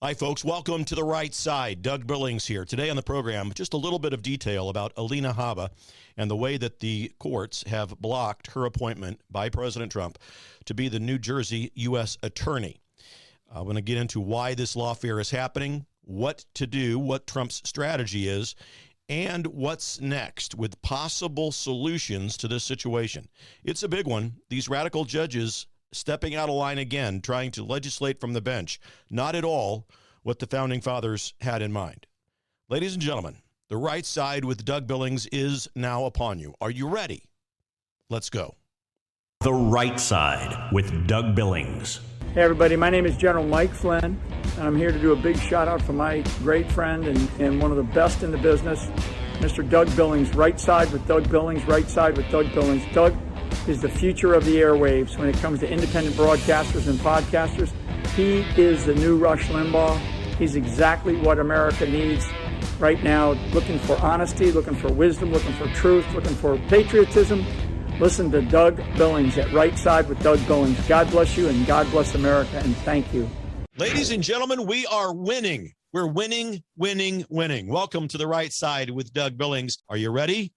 Hi, folks. Welcome to The Right Side. Doug Billings here. Today on the program, just a little bit of detail about Alina Habba and the way that the courts have blocked her appointment by President Trump to be the New Jersey U.S. attorney. I'm going to get into why this lawfare is happening, what to do, what Trump's strategy is, and what's next with possible solutions to this situation. It's a big one. These radical judges stepping out of line again, trying to legislate from the bench. Not at all what the Founding Fathers had in mind. Ladies and gentlemen, The Right Side with Doug Billings is now upon you. Are you ready? Let's go. The Right Side with Doug Billings. Hey everybody, my name is General Mike Flynn, and I'm here to do a big shout out for my great friend and one of the best in the business, Mr. Doug Billings. Right Side with Doug Billings, Right Side with Doug Billings. Doug is the future of the airwaves when it comes to independent broadcasters and podcasters. He is the new Rush Limbaugh. He's exactly what America needs right now, looking for honesty, looking for wisdom, looking for truth, looking for patriotism. Listen to Doug Billings at Right Side with Doug Billings. God bless you and God bless America, and thank you. Ladies and gentlemen, we are winning. We're winning, winning, winning. Welcome to The Right Side with Doug Billings. Are you ready?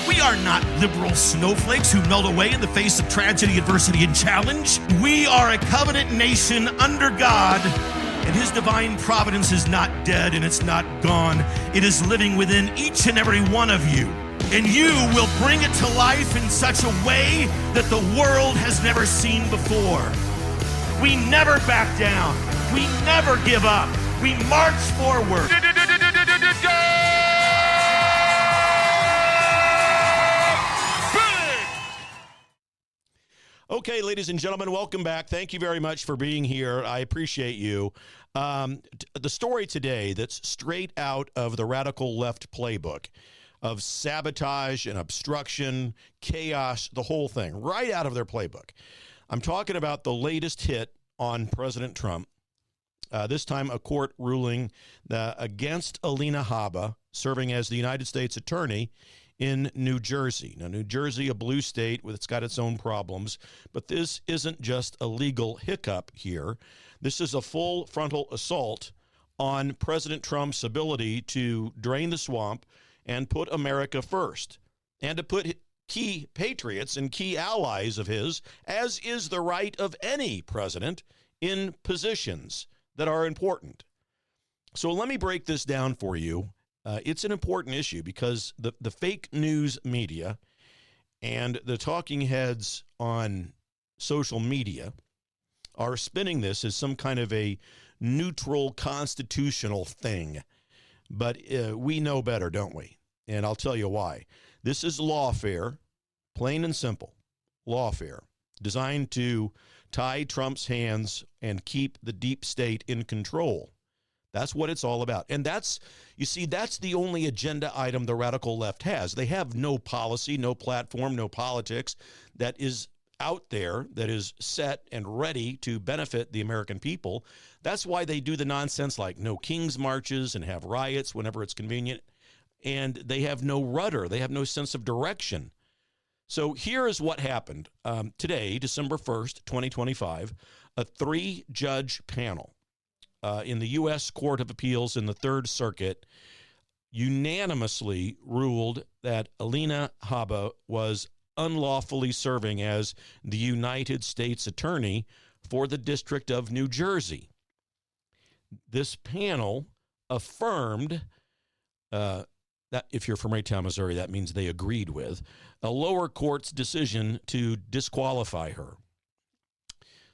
We are not liberal snowflakes who melt away in the face of tragedy, adversity, and challenge. We are a covenant nation under God, and his divine providence is not dead and it's not gone. It is living within each and every one of you. And you will bring it to life in such a way that the world has never seen before. We never back down. We never give up. We march forward. Okay, ladies and gentlemen, welcome back. Thank you very much for being here. I appreciate you. The story today that's straight out of the radical left playbook of sabotage and obstruction, chaos, the whole thing, right out of their playbook. I'm talking about the latest hit on President Trump. This time a court ruling against Alina Habba, serving as the United States attorney in New Jersey. Now, New Jersey, a blue state, it's got its own problems, but this isn't just a legal hiccup here. This is a full frontal assault on President Trump's ability to drain the swamp and put America first, and to put key patriots and key allies of his, as is the right of any president, in positions that are important. So let me break this down for you. It's an important issue because the fake news media and the talking heads on social media are spinning this as some kind of a neutral constitutional thing. But we know better, don't we? And I'll tell you why. This is lawfare, plain and simple, lawfare, designed to tie Trump's hands and keep the deep state in control. That's what it's all about. And that's the only agenda item the radical left has. They have no policy, no platform, no politics that is out there that is set and ready to benefit the American people. That's why they do the nonsense like no King's marches and have riots whenever it's convenient. And they have no rudder. They have no sense of direction. So here is what happened. Today, December 1st, 2025, a 3-judge panel in the U.S. Court of Appeals in the Third Circuit unanimously ruled that Alina Habba was unlawfully serving as the United States Attorney for the District of New Jersey. This panel affirmed that if you're from Raytown, Missouri, that means they agreed with a lower court's decision to disqualify her,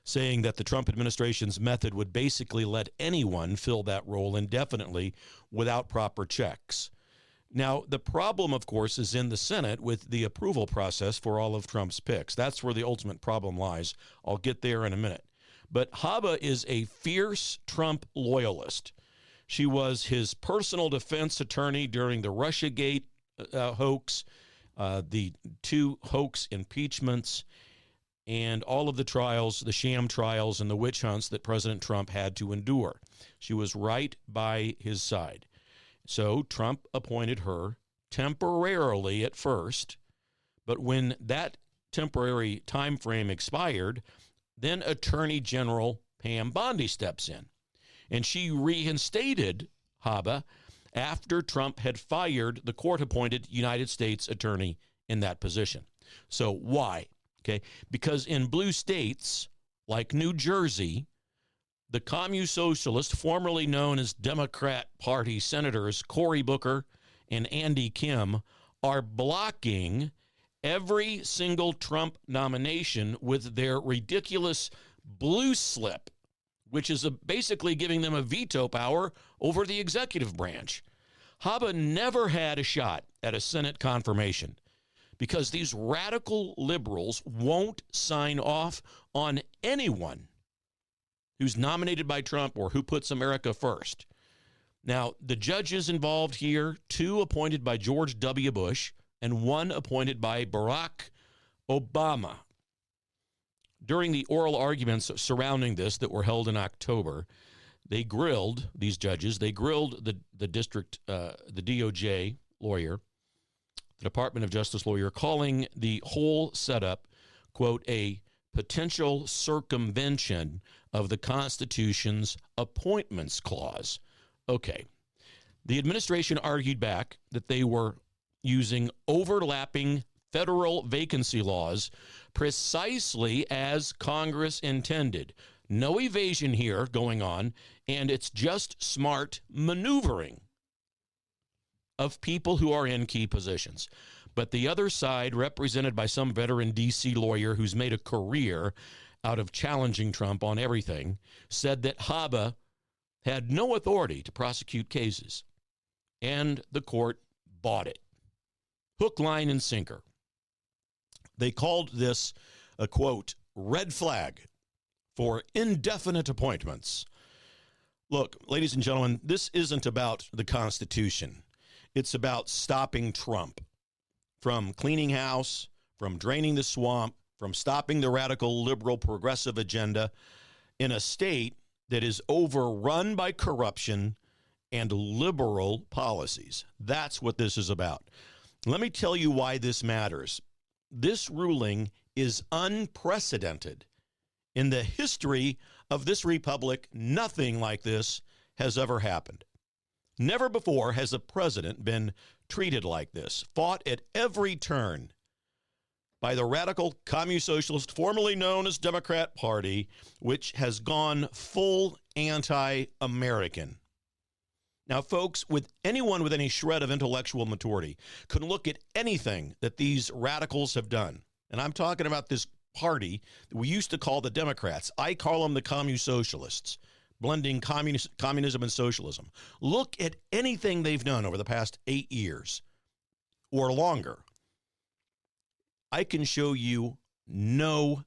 saying that the Trump administration's method would basically let anyone fill that role indefinitely without proper checks. Now, the problem, of course, is in the Senate with the approval process for all of Trump's picks. That's where the ultimate problem lies. I'll get there in a minute. But Habba is a fierce Trump loyalist. She was his personal defense attorney during the Russiagate hoax, the 2 hoax impeachments, and all of the trials, the sham trials and the witch hunts that President Trump had to endure. She was right by his side. So Trump appointed her temporarily at first, but when that temporary time frame expired, then Attorney General Pam Bondi steps in. And she reinstated Habba after Trump had fired the court-appointed United States attorney in that position. So why? Okay, because in blue states like New Jersey, the commune socialists, formerly known as Democrat Party senators Cory Booker and Andy Kim, are blocking every single Trump nomination with their ridiculous blue slip, which is basically giving them a veto power over the executive branch. Habba never had a shot at a Senate confirmation because these radical liberals won't sign off on anyone who's nominated by Trump or who puts America first. Now, the judges involved here, 2 appointed by George W. Bush and 1 appointed by Barack Obama. During the oral arguments surrounding this that were held in October, these judges grilled the district, the DOJ lawyer, the Department of Justice lawyer, calling the whole setup, quote, a potential circumvention of the Constitution's appointments clause. Okay. The administration argued back that they were using overlapping federal vacancy laws precisely as Congress intended. No evasion here going on, and it's just smart maneuvering of people who are in key positions. But the other side, represented by some veteran D.C. lawyer who's made a career out of challenging Trump on everything, said that Habba had no authority to prosecute cases. And the court bought it. Hook, line, and sinker. They called this a, quote, red flag for indefinite appointments. Look, ladies and gentlemen, this isn't about the Constitution. It's about stopping Trump from cleaning house, from draining the swamp, from stopping the radical liberal progressive agenda in a state that is overrun by corruption and liberal policies. That's what this is about. Let me tell you why this matters. This ruling is unprecedented. In the history of this republic, nothing like this has ever happened. Never before has a president been treated like this, fought at every turn by the radical commune socialist, formerly known as Democrat Party, which has gone full anti-American. Now, folks, anyone with any shred of intellectual maturity can look at anything that these radicals have done. And I'm talking about this party that we used to call the Democrats. I call them the commune socialists, blending communism and socialism. Look at anything they've done over the past 8 years or longer. I can show you no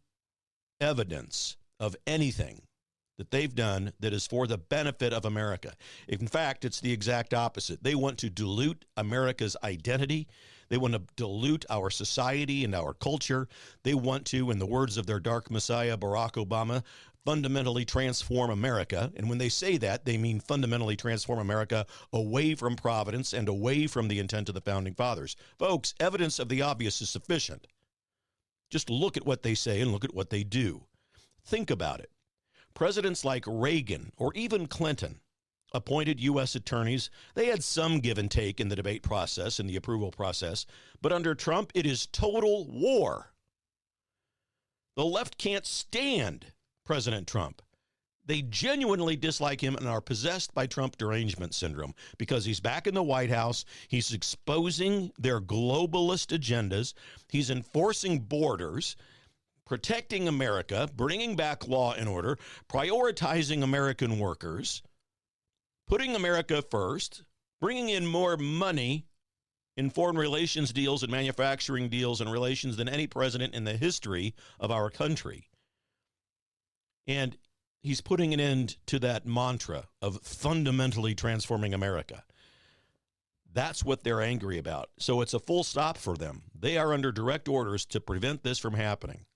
evidence of anything that they've done that is for the benefit of America. In fact, it's the exact opposite. They want to dilute America's identity. They want to dilute our society and our culture. They want to, in the words of their dark messiah, Barack Obama, fundamentally transform America. And when they say that, they mean fundamentally transform America away from Providence and away from the intent of the Founding Fathers. Folks, evidence of the obvious is sufficient. Just look at what they say and look at what they do. Think about it. Presidents like Reagan or even Clinton appointed U.S. attorneys. They had some give and take in the debate process and the approval process. But under Trump, it is total war. The left can't stand President Trump. They genuinely dislike him and are possessed by Trump derangement syndrome because he's back in the White House. He's exposing their globalist agendas. He's enforcing borders, protecting America, bringing back law and order, prioritizing American workers, putting America first, bringing in more money in foreign relations deals and manufacturing deals and relations than any president in the history of our country. And he's putting an end to that mantra of fundamentally transforming America. That's what they're angry about. So it's a full stop for them. They are under direct orders to prevent this from happening.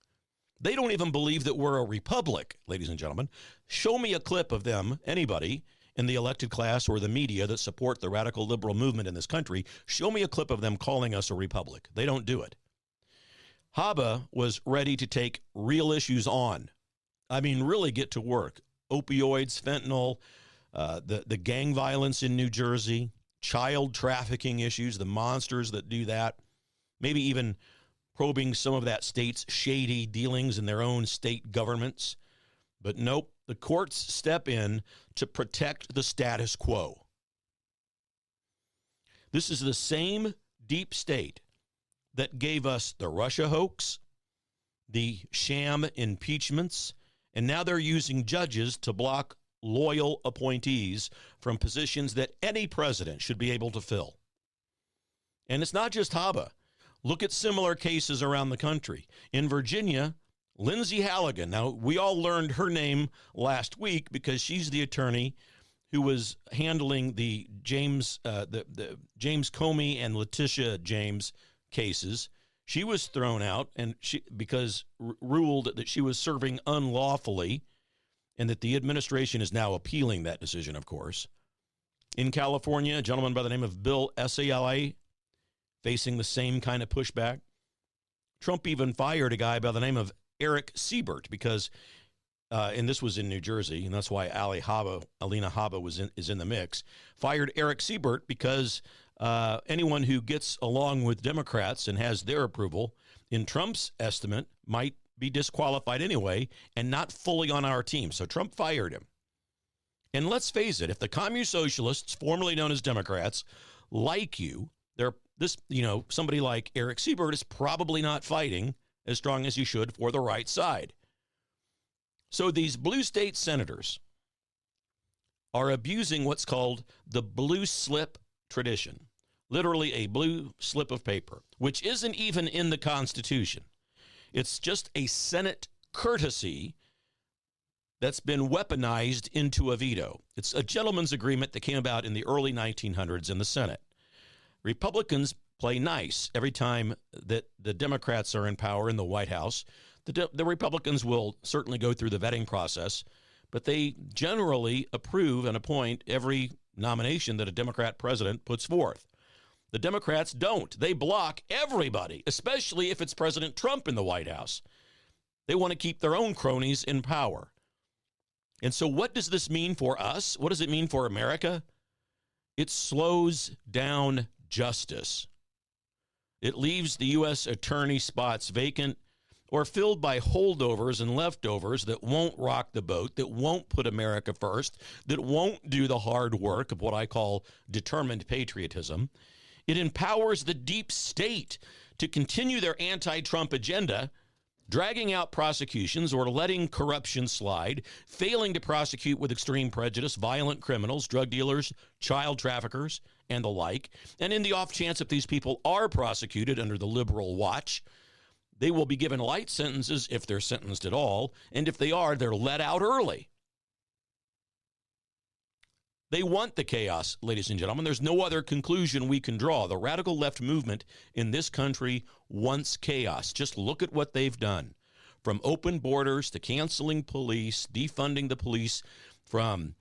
They don't even believe that we're a republic, ladies and gentlemen. Show me a clip of them, anybody in the elected class or the media that support the radical liberal movement in this country. Show me a clip of them calling us a republic. They don't do it. Habba was ready to take real issues on. I mean, really get to work. Opioids, fentanyl, the gang violence in New Jersey, child trafficking issues, the monsters that do that, maybe even probing some of that state's shady dealings in their own state governments. But nope, the courts step in to protect the status quo. This is the same deep state that gave us the Russia hoax, the sham impeachments, and now they're using judges to block loyal appointees from positions that any president should be able to fill. And it's not just Habba. Look at similar cases around the country. In Virginia, Lindsay Halligan. Now, we all learned her name last week because she's the attorney who was handling the James Comey and Letitia James cases. She was thrown out and because ruled that she was serving unlawfully, and that the administration is now appealing that decision, of course. In California, a gentleman by the name of Bill Sala facing the same kind of pushback. Trump even fired a guy by the name of Eric Siebert because, and this was in New Jersey, and that's why Alina Habba is in the mix, fired Eric Siebert because anyone who gets along with Democrats and has their approval, in Trump's estimate, might be disqualified anyway and not fully on our team. So Trump fired him. And let's face it, if the communist socialists, formerly known as Democrats, like you, somebody like Eric Siebert is probably not fighting as strong as he should for the right side. So these blue state senators are abusing what's called the blue slip tradition, literally a blue slip of paper, which isn't even in the Constitution. It's just a Senate courtesy that's been weaponized into a veto. It's a gentleman's agreement that came about in the early 1900s in the Senate. Republicans play nice every time that the Democrats are in power in the White House. The Republicans will certainly go through the vetting process, but they generally approve and appoint every nomination that a Democrat president puts forth. The Democrats don't. They block everybody, especially if it's President Trump in the White House. They want to keep their own cronies in power. And so what does this mean for us? What does it mean for America? It slows down justice. It leaves the U.S. attorney spots vacant or filled by holdovers and leftovers that won't rock the boat, that won't put America first, that won't do the hard work of what I call determined patriotism. It empowers the deep state to continue their anti-Trump agenda, dragging out prosecutions or letting corruption slide, failing to prosecute with extreme prejudice violent criminals, drug dealers, child traffickers, and the like. And in the off chance that these people are prosecuted under the liberal watch, they will be given light sentences if they're sentenced at all, and if they are, they're let out early. They want the chaos, ladies and gentlemen. There's no other conclusion we can draw. The radical left movement in this country wants chaos. Just look at what they've done. From open borders to canceling police, defunding the police, from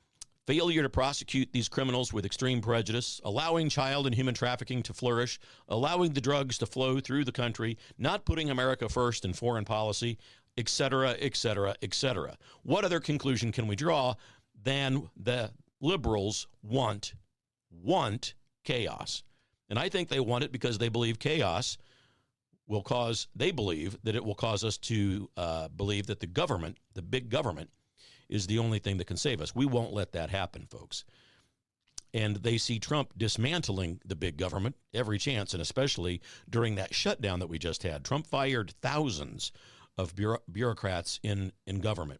failure to prosecute these criminals with extreme prejudice, allowing child and human trafficking to flourish, allowing the drugs to flow through the country, not putting America first in foreign policy, et cetera, et cetera, et cetera. What other conclusion can we draw than the liberals want chaos? And I think they want it because they believe chaos will cause, they believe that it will cause us to believe that the government, the big government, is the only thing that can save us. We won't let that happen, folks. And they see Trump dismantling the big government every chance, and especially during that shutdown that we just had. Trump fired thousands of bureaucrats in government.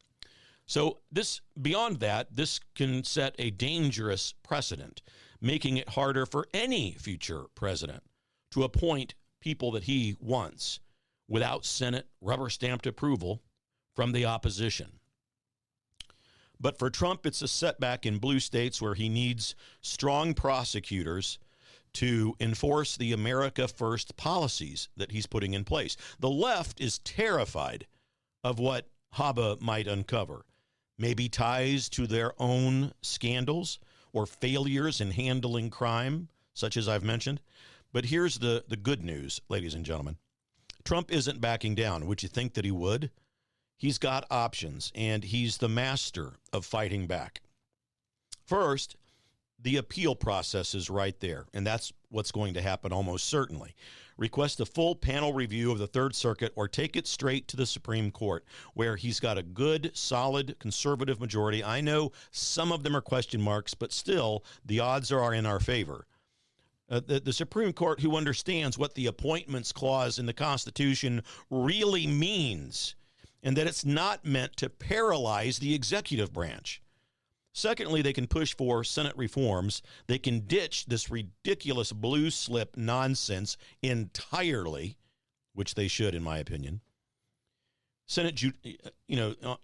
So this, beyond that, this can set a dangerous precedent, making it harder for any future president to appoint people that he wants without Senate rubber-stamped approval from the opposition. But for Trump, it's a setback in blue states where he needs strong prosecutors to enforce the America First policies that he's putting in place. The left is terrified of what Habba might uncover. Maybe ties to their own scandals or failures in handling crime, such as I've mentioned. But here's the good news, ladies and gentlemen. Trump isn't backing down. Would you think that he would? He's got options, and he's the master of fighting back. First, the appeal process is right there, and that's what's going to happen almost certainly. Request a full panel review of the Third Circuit or take it straight to the Supreme Court, where he's got a good, solid, conservative majority. I know some of them are question marks, but still, the odds are in our favor. The Supreme Court, who understands what the Appointments Clause in the Constitution really means, and that it's not meant to paralyze the executive branch. Secondly, they can push for Senate reforms. They can ditch this ridiculous blue slip nonsense entirely, which they should, in my opinion. Senate,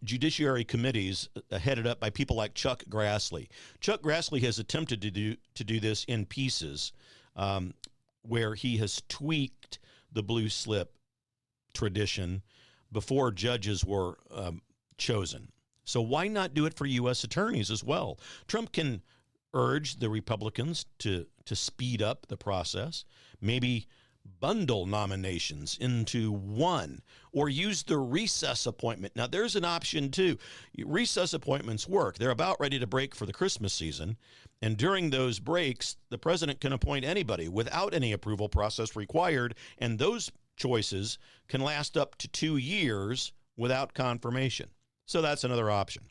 judiciary committees headed up by people like Chuck Grassley. Chuck Grassley has attempted to do this in pieces, where he has tweaked the blue slip tradition before judges were chosen. So why not do it for U.S. attorneys as well? Trump can urge the Republicans to speed up the process, maybe bundle nominations into one, or use the recess appointment. Now, there's an option, too. Recess appointments work. They're about ready to break for the Christmas season, and during those breaks, the president can appoint anybody without any approval process required, and those choices can last up to 2 years without confirmation. So that's another option.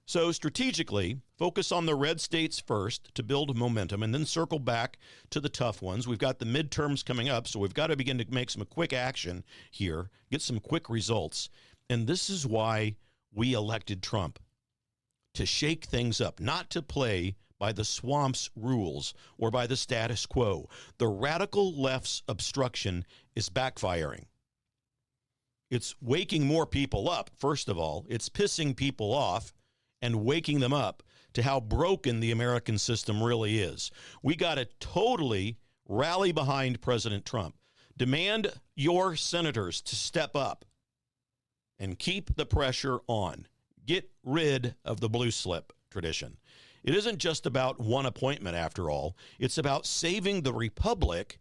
So strategically, focus on the red states first to build momentum and then circle back to the tough ones. We've got the midterms coming up, so we've got to begin to make some quick action here, get some quick results. And this is why we elected Trump, to shake things up, not to play by the swamp's rules or by the status quo. The radical left's obstruction is backfiring. It's waking more people up, first of all. It's pissing people off and waking them up to how broken the American system really is. We got to totally rally behind President Trump. Demand your senators to step up and keep the pressure on. Get rid of the blue slip tradition. It isn't just about one appointment, after all. It's about saving the republic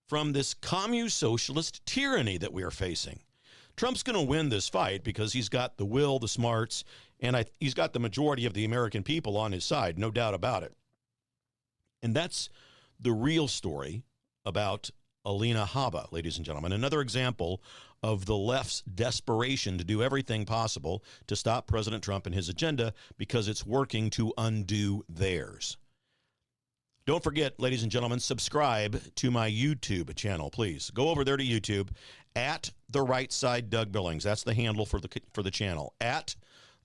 from this communist-socialist tyranny that we are facing. Trump's going to win this fight because he's got the will, the smarts, and he's got the majority of the American people on his side, no doubt about it. And that's the real story about Alina Habba, ladies and gentlemen. Another example of the left's desperation to do everything possible to stop President Trump and his agenda because it's working to undo theirs. Don't forget, ladies and gentlemen, subscribe to my YouTube channel, please. Go over there to YouTube, at The Right Side Doug Billings. That's the handle for the channel, at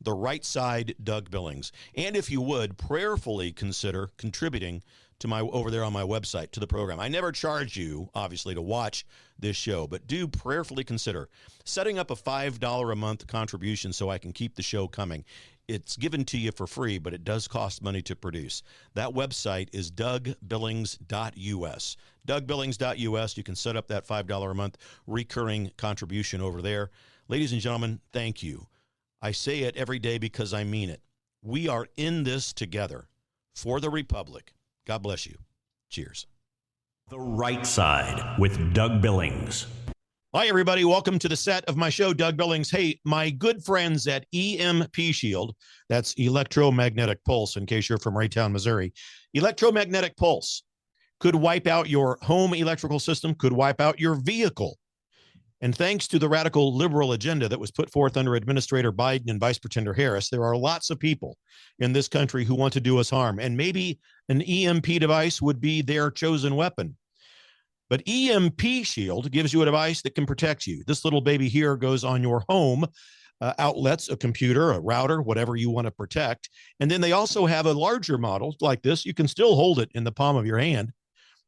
The Right Side Doug Billings. And if you would, prayerfully consider contributing to over there on my website to the program. I never charge you, obviously, to watch this show, but do prayerfully consider setting up a $5 a month contribution so I can keep the show coming. It's given to you for free, but it does cost money to produce. That website is DougBillings.us. DougBillings.us. You can set up that $5 a month recurring contribution over there. Ladies and gentlemen, thank you. I say it every day because I mean it. We are in this together for the Republic. God bless you. Cheers. The Right Side with Doug Billings. Hi, everybody. Welcome to the set of my show, Doug Billings. Hey, my good friends at EMP Shield, that's electromagnetic pulse, in case you're from Raytown, Missouri. Electromagnetic pulse could wipe out your home electrical system, could wipe out your vehicle. And thanks to the radical liberal agenda that was put forth under Administrator Biden and Vice Pretender Harris, there are lots of people in this country who want to do us harm. And maybe an EMP device would be their chosen weapon. But EMP Shield gives you a device that can protect you. This little baby here goes on your home outlets, a computer, a router, whatever you want to protect. And then they also have a larger model like this. You can still hold it in the palm of your hand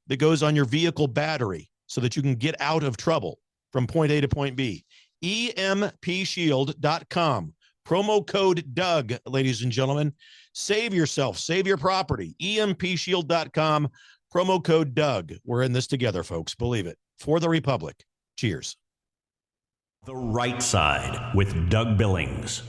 that goes on your vehicle battery so that you can get out of trouble from point A to point B. EMPshield.com. Promo code Doug, ladies and gentlemen. Save yourself. Save your property. EMPshield.com. Promo code Doug. We're in this together, folks. Believe it. For the Republic. Cheers. The Right Side with Doug Billings.